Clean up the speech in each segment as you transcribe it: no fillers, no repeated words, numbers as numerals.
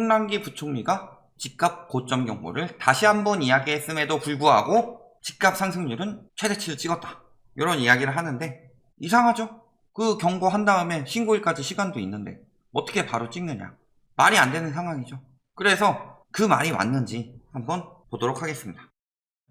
홍남기 부총리가 집값 고점 경고를 다시 한번 이야기했음에도 불구하고 집값 상승률은 최대치를 찍었다. 이런 이야기를 하는데 이상하죠? 그 경고한 다음에 신고일까지 시간도 있는데 어떻게 바로 찍느냐. 말이 안 되는 상황이죠. 그래서 그 말이 맞는지 한번 보도록 하겠습니다.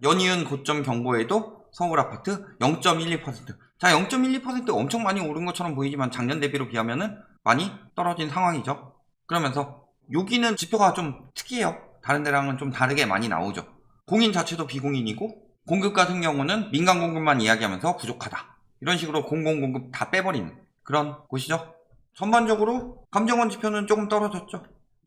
연이은 고점 경고에도 서울 아파트 0.12%. 자, 0.12% 엄청 많이 오른 것처럼 보이지만 작년 대비로 비하면은 많이 떨어진 상황이죠. 그러면서 여기는 지표가 좀 특이해요. 다른 데랑은 좀 다르게 많이 나오죠. 공인 자체도 비공인이고 공급 같은 경우는 민간 공급만 이야기하면서 부족하다. 이런 식으로 공공 공급 다 빼버리는 그런 곳이죠. 전반적으로 감정원 지표는 조금 떨어졌죠.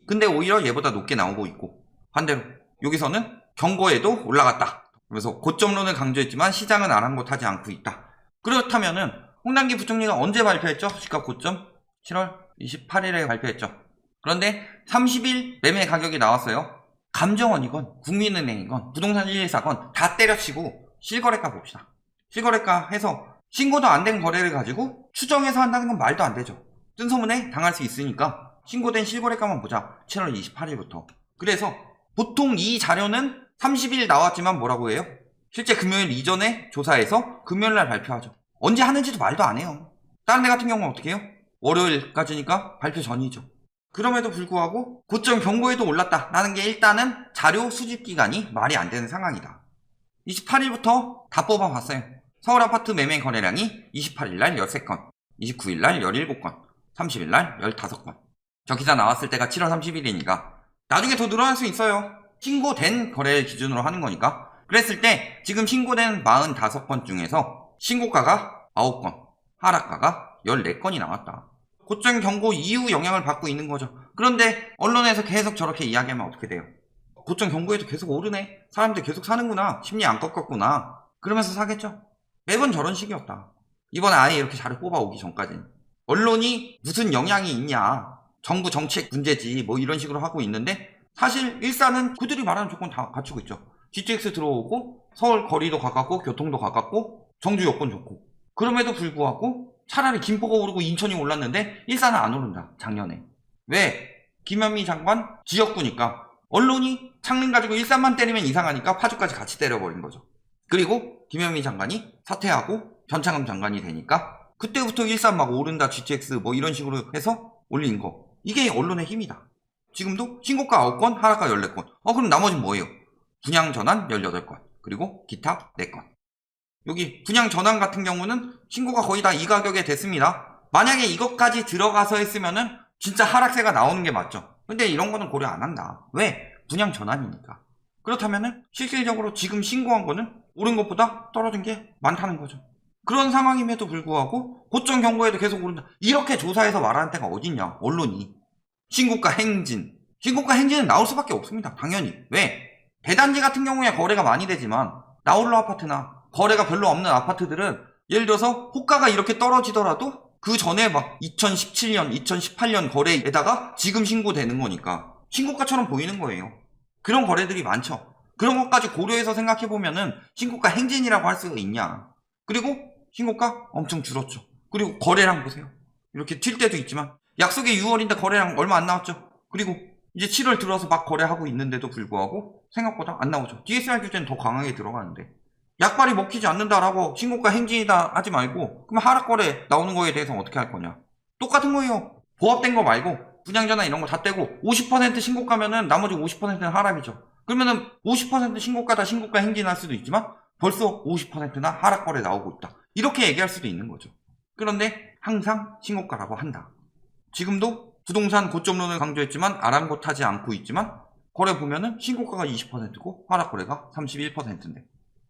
근데 오히려 얘보다 높게 나오고 있고 반대로 여기서는 경고에도 올라갔다. 그래서 고점론을 강조했지만 시장은 아랑곳하지 않고 있다. 그렇다면은 홍남기 부총리가 언제 발표했죠? 집값 고점 7월 28일에 발표했죠. 그런데 30일 매매 가격이 나왔어요. 감정원이건 국민은행이건 부동산 114건 다 때려치고 실거래가 봅시다. 실거래가 해서 신고도 안 된 거래를 가지고 추정해서 한다는 건 말도 안 되죠. 뜬소문에 당할 수 있으니까 신고된 실거래가만 보자. 7월 28일부터. 그래서 보통 이 자료는 30일 나왔지만 뭐라고 해요? 실제 금요일 이전에 조사해서 금요일날 발표하죠. 언제 하는지도 말도 안 해요. 다른 데 같은 경우는 어떻게 해요? 월요일까지니까 발표 전이죠. 그럼에도 불구하고 고점 경고에도 올랐다 라는 게 일단은 자료 수집 기간이 말이 안 되는 상황이다. 28일부터 다 뽑아봤어요. 서울 아파트 매매 거래량이 28일날 13건, 29일날 17건, 30일날 15건. 저 기사 나왔을 때가 7월 30일이니까 나중에 더 늘어날 수 있어요. 신고된 거래를 기준으로 하는 거니까. 그랬을 때 지금 신고된 45건 중에서 신고가가 9건, 하락가가 14건이 나왔다. 고점 경고 이후 영향을 받고 있는 거죠. 그런데 언론에서 계속 저렇게 이야기하면 어떻게 돼요? 고점 경고에도 계속 오르네. 사람들 계속 사는구나. 심리 안 꺾었구나. 그러면서 사겠죠. 매번 저런 식이었다. 이번에 아예 이렇게 자료 뽑아오기 전까지는. 언론이 무슨 영향이 있냐. 정부 정책 문제지 뭐 이런 식으로 하고 있는데 사실 일산은 그들이 말하는 조건 다 갖추고 있죠. GTX 들어오고 서울 거리도 가깝고 교통도 가깝고 정주 여건 좋고 그럼에도 불구하고 차라리 김포가 오르고 인천이 올랐는데 일산은 안 오른다. 작년에. 왜? 김현미 장관 지역구니까 언론이 창릉 가지고 일산만 때리면 이상하니까 파주까지 같이 때려버린 거죠. 그리고 김현미 장관이 사퇴하고 변창흠 장관이 되니까 그때부터 일산 막 오른다 GTX 뭐 이런 식으로 해서 올린 거. 이게 언론의 힘이다. 지금도 신고가 9건 하락가 14건. 그럼 나머지는 뭐예요? 분양 전환 18건 그리고 기타 4건. 여기 분양 전환 같은 경우는 신고가 거의 다 이 가격에 됐습니다. 만약에 이것까지 들어가서 했으면은 진짜 하락세가 나오는 게 맞죠. 근데 이런 거는 고려 안 한다. 왜? 분양 전환이니까. 그렇다면은 실질적으로 지금 신고한 거는 오른 것보다 떨어진 게 많다는 거죠. 그런 상황임에도 불구하고 고점 경고에도 계속 오른다. 이렇게 조사해서 말하는 데가 어딨냐 언론이. 신고가 행진. 신고가 행진은 나올 수밖에 없습니다. 당연히. 왜? 대단지 같은 경우에 거래가 많이 되지만 나홀로 아파트나 거래가 별로 없는 아파트들은 예를 들어서 호가가 이렇게 떨어지더라도 그 전에 막 2017년, 2018년 거래에다가 지금 신고되는 거니까 신고가처럼 보이는 거예요. 그런 거래들이 많죠. 그런 것까지 고려해서 생각해보면은 신고가 행진이라고 할 수가 있냐. 그리고 신고가 엄청 줄었죠. 그리고 거래량 보세요. 이렇게 튈 때도 있지만 약속이 6월인데 거래량 얼마 안 나왔죠. 그리고 이제 7월 들어서 막 거래하고 있는데도 불구하고 생각보다 안 나오죠. DSR 규제는 더 강하게 들어가는데 약발이 먹히지 않는다라고 신고가 행진이다 하지 말고 그럼 하락거래 나오는 거에 대해서 어떻게 할 거냐. 똑같은 거예요. 보합된 거 말고 분양전환 이런 거 다 떼고 50% 신고가면은 나머지 50%는 하락이죠. 그러면은 50% 신고가다 신고가 행진할 수도 있지만 벌써 50%나 하락거래 나오고 있다. 이렇게 얘기할 수도 있는 거죠. 그런데 항상 신고가라고 한다. 지금도 부동산 고점론을 강조했지만 아랑곳하지 않고 있지만 거래 보면은 신고가가 20%고 하락거래가 31%인데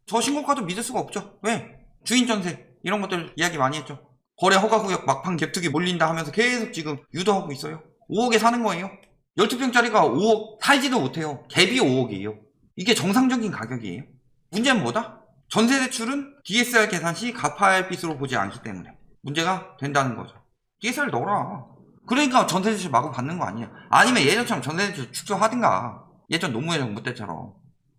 저 신고가도 믿을 수가 없죠. 왜? 주인 전세 이런 것들 이야기 많이 했죠. 거래 허가구역 막판 갭투기 몰린다 하면서 계속 지금 유도하고 있어요. 5억에 사는 거예요. 12평짜리가 5억 살지도 못해요. 갭이 5억이에요. 이게 정상적인 가격이에요. 문제는 뭐다? 전세대출은 DSR 계산 시 갚아야 빚으로 보지 않기 때문에 문제가 된다는 거죠. DSR 넣어라. 그러니까 전세대출 마구 받는 거 아니냐. 아니면 예전처럼 전세대출 축소하든가. 예전 노무현 정부 때처럼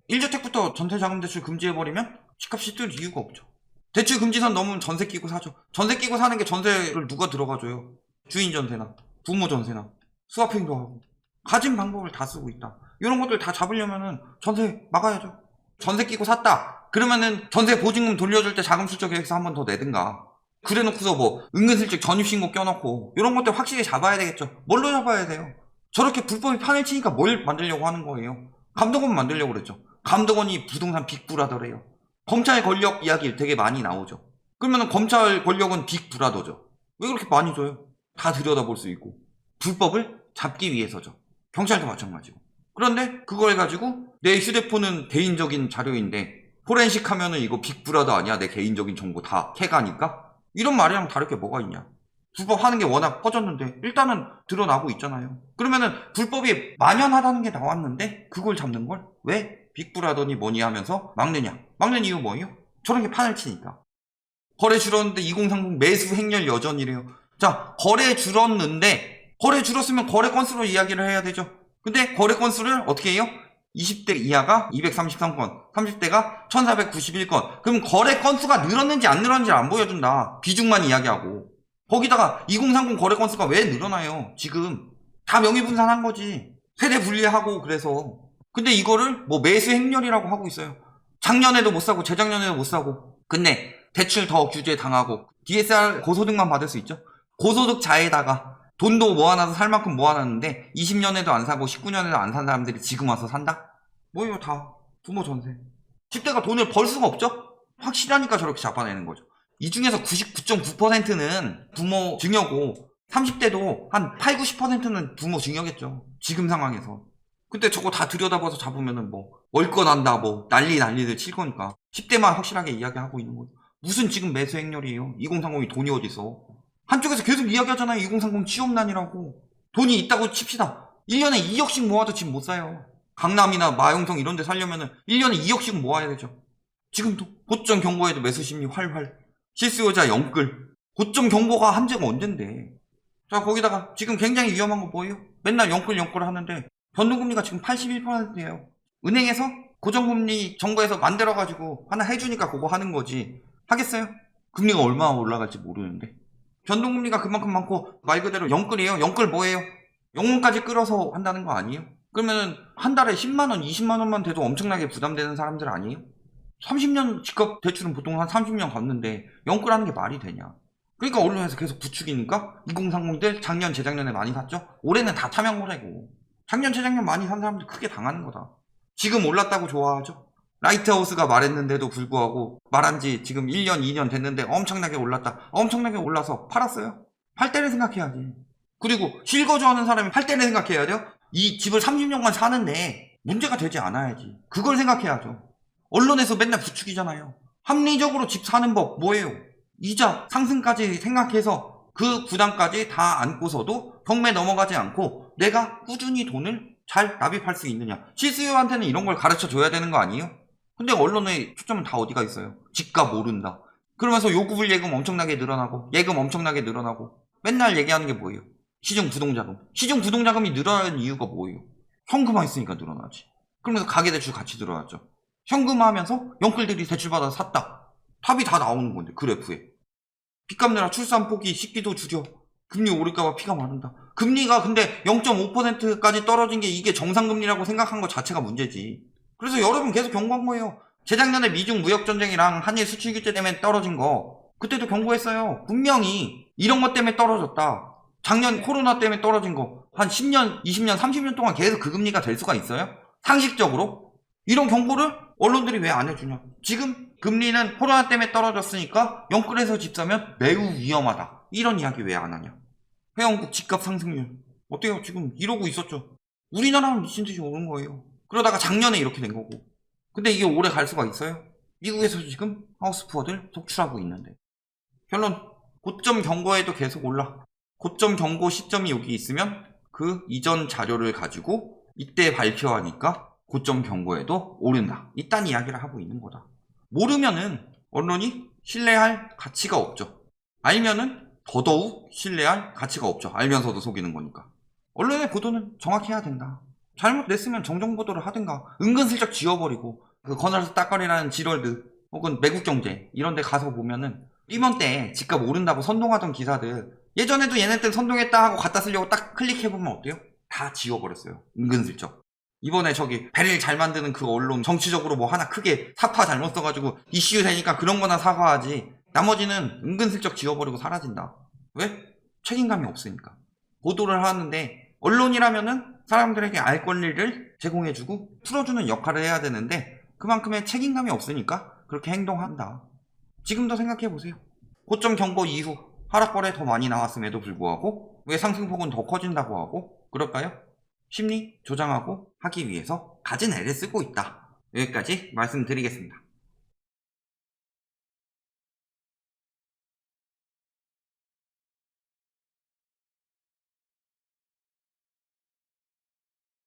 1주택부터 전세자금대출 금지해버리면 집값이 뜰 이유가 없죠. 대출 금지선 넘으면 전세 끼고 사죠. 전세 끼고 사는 게 전세를 누가 들어가줘요. 주인 전세나 부모 전세나 수합행도 하고 가진 방법을 다 쓰고 있다. 이런 것들 다 잡으려면은 전세 막아야죠. 전세 끼고 샀다. 그러면은 전세 보증금 돌려줄 때 자금출처 계획서 한 번 더 내든가. 그래 놓고서 뭐 은근슬쩍 전입신고 껴놓고 이런 것들 확실히 잡아야 되겠죠. 뭘로 잡아야 돼요? 저렇게 불법이 판을 치니까 뭘 만들려고 하는 거예요? 감독원 만들려고 그랬죠. 감독원이 부동산 빅브라더래요. 검찰 권력 이야기 되게 많이 나오죠. 그러면 검찰 권력은 빅브라더죠. 왜 그렇게 많이 줘요? 다 들여다볼 수 있고. 불법을 잡기 위해서죠. 경찰도 마찬가지고. 그런데 그걸 가지고 내 휴대폰은 개인적인 자료인데 포렌식 하면은 이거 빅브라더 아니야? 내 개인적인 정보 다 캐가니까? 이런 말이랑 다를 게 뭐가 있냐? 불법 하는 게 워낙 퍼졌는데 일단은 드러나고 있잖아요. 그러면은 불법이 만연하다는 게 나왔는데 그걸 잡는 걸 왜 빅브라더니 뭐니 하면서 막느냐? 막는 이유 뭐예요? 저런 게 판을 치니까. 거래 줄었는데 2030 매수 행렬 여전이래요. 자, 거래 줄었는데 거래 줄었으면 거래 건수로 이야기를 해야 되죠. 근데 거래 건수를 어떻게 해요? 20대 이하가 233건, 30대가 1491건. 그럼 거래 건수가 늘었는지 안 늘었는지 안 보여준다. 비중만 이야기하고. 거기다가 2030 거래 건수가 왜 늘어나요? 지금 다 명의분산한 거지. 세대 분리하고 그래서. 근데 이거를 뭐 매수 행렬이라고 하고 있어요. 작년에도 못 사고 재작년에도 못 사고. 근데 대출 더 규제 당하고 DSR 고소득만 받을 수 있죠. 고소득자에다가 돈도 모아놔서 살 만큼 모아놨는데 20년에도 안 사고 19년에도 안 산 사람들이 지금 와서 산다? 뭐 이거 다 부모 전세. 10대가 돈을 벌 수가 없죠? 확실하니까 저렇게 잡아내는 거죠. 이 중에서 99.9%는 부모 증여고 30대도 한 8, 90%는 부모 증여겠죠. 지금 상황에서. 근데 저거 다 들여다봐서 잡으면은 뭐 월권 한다 뭐 난리들 칠 거니까 10대만 확실하게 이야기하고 있는 거죠. 무슨 지금 매수 행렬이에요? 2030이 돈이 어딨어? 한쪽에서 계속 이야기하잖아요. 2030 취업난이라고. 돈이 있다고 칩시다. 1년에 2억씩 모아도 집 못 사요. 강남이나 마용성 이런 데 살려면은 1년에 2억씩 모아야 되죠. 지금도 고점 경고에도 매수 심리 활활. 실수요자 영끌. 고점 경고가 한제가 언젠데. 자, 거기다가 지금 굉장히 위험한 거 뭐예요? 맨날 영끌 하는데 변동금리가 지금 81%예요. 은행에서 고정금리 정부에서 만들어가지고 하나 해주니까 그거 하는 거지. 하겠어요? 금리가 얼마나 올라갈지 모르는데. 변동금리가 그만큼 많고 말 그대로 영끌이에요. 영끌 뭐예요? 영문까지 끌어서 한다는 거 아니에요? 그러면 한 달에 10만원, 20만원만 돼도 엄청나게 부담되는 사람들 아니에요? 30년 집값 대출은 보통 한 30년 갚는데 영끌하는 게 말이 되냐? 그러니까 언론에서 계속 부추기니까 2030들 작년, 재작년에 많이 샀죠? 올해는 다 타명거래고 작년, 재작년 많이 산 사람들 크게 당하는 거다. 지금 올랐다고 좋아하죠? 라이트하우스가 말했는데도 불구하고 말한 지 지금 1년, 2년 됐는데 엄청나게 올랐다. 엄청나게 올라서 팔았어요? 팔 때를 생각해야지. 그리고 실거주하는 사람이 팔 때를 생각해야 돼요? 이 집을 30년간 사는데 문제가 되지 않아야지. 그걸 생각해야죠. 언론에서 맨날 부추기잖아요. 합리적으로 집 사는 법 뭐예요? 이자 상승까지 생각해서 그 부담까지 다 안고서도 경매 넘어가지 않고 내가 꾸준히 돈을 잘 납입할 수 있느냐. 실수요한테는 이런 걸 가르쳐 줘야 되는 거 아니에요? 근데 언론의 초점은 다 어디가 있어요? 집값 오른다. 그러면서 요구불 예금 엄청나게 늘어나고 예금 엄청나게 늘어나고 맨날 얘기하는 게 뭐예요? 시중 부동자금. 시중 부동자금이 늘어나는 이유가 뭐예요? 현금화 있으니까 늘어나지. 그러면서 가계대출 같이 늘어났죠. 현금화하면서 영끌들이 대출받아서 샀다. 답이 다 나오는 건데 그래프에. 빚값 내라 출산 포기 식비도 줄여. 금리 오를까봐 피가 마른다. 금리가 근데 0.5%까지 떨어진 게 이게 정상금리라고 생각한 것 자체가 문제지. 그래서 여러분 계속 경고한 거예요. 재작년에 미중 무역전쟁이랑 한일 수출규제 때문에 떨어진 거 그때도 경고했어요. 분명히 이런 것 때문에 떨어졌다. 작년 코로나 때문에 떨어진 거 한 10년, 20년, 30년 동안 계속 그 금리가 될 수가 있어요? 상식적으로? 이런 경고를 언론들이 왜 안 해주냐. 지금 금리는 코로나 때문에 떨어졌으니까 영끌에서 집 사면 매우 위험하다. 이런 이야기 왜 안 하냐. 회원국 집값 상승률 어때요? 지금 이러고 있었죠. 우리나라는 미친듯이 오른 거예요. 그러다가 작년에 이렇게 된 거고. 근데 이게 오래 갈 수가 있어요? 미국에서 지금 하우스푸어들 속출하고 있는데. 결론, 고점 경고에도 계속 올라. 고점 경고 시점이 여기 있으면 그 이전 자료를 가지고 이때 발표하니까 고점 경고에도 오른다. 이딴 이야기를 하고 있는 거다. 모르면은 언론이 신뢰할 가치가 없죠. 알면은 더더욱 신뢰할 가치가 없죠. 알면서도 속이는 거니까. 언론의 보도는 정확해야 된다. 잘못 냈으면 정정보도를 하든가 은근슬쩍 지워버리고 그 건설사 따거리라는 지럴드 혹은 매국경제 이런 데 가서 보면은 이번 때 집값 오른다고 선동하던 기사들 예전에도 얘네들 선동했다 하고 갖다 쓰려고 딱 클릭해보면 어때요? 다 지워버렸어요. 은근슬쩍. 이번에 저기 배를 잘 만드는 그 언론 정치적으로 뭐 하나 크게 사파 잘못 써가지고 이슈 되니까 그런 거나 사과하지, 나머지는 은근슬쩍 지워버리고 사라진다. 왜? 책임감이 없으니까. 보도를 하는데 언론이라면은 사람들에게 알 권리를 제공해주고 풀어주는 역할을 해야 되는데 그만큼의 책임감이 없으니까 그렇게 행동한다. 지금도 생각해보세요. 고점 경고 이후 하락거래 더 많이 나왔음에도 불구하고 왜 상승폭은 더 커진다고 하고 그럴까요? 심리 조장하고 하기 위해서 가진 애를 쓰고 있다. 여기까지 말씀드리겠습니다.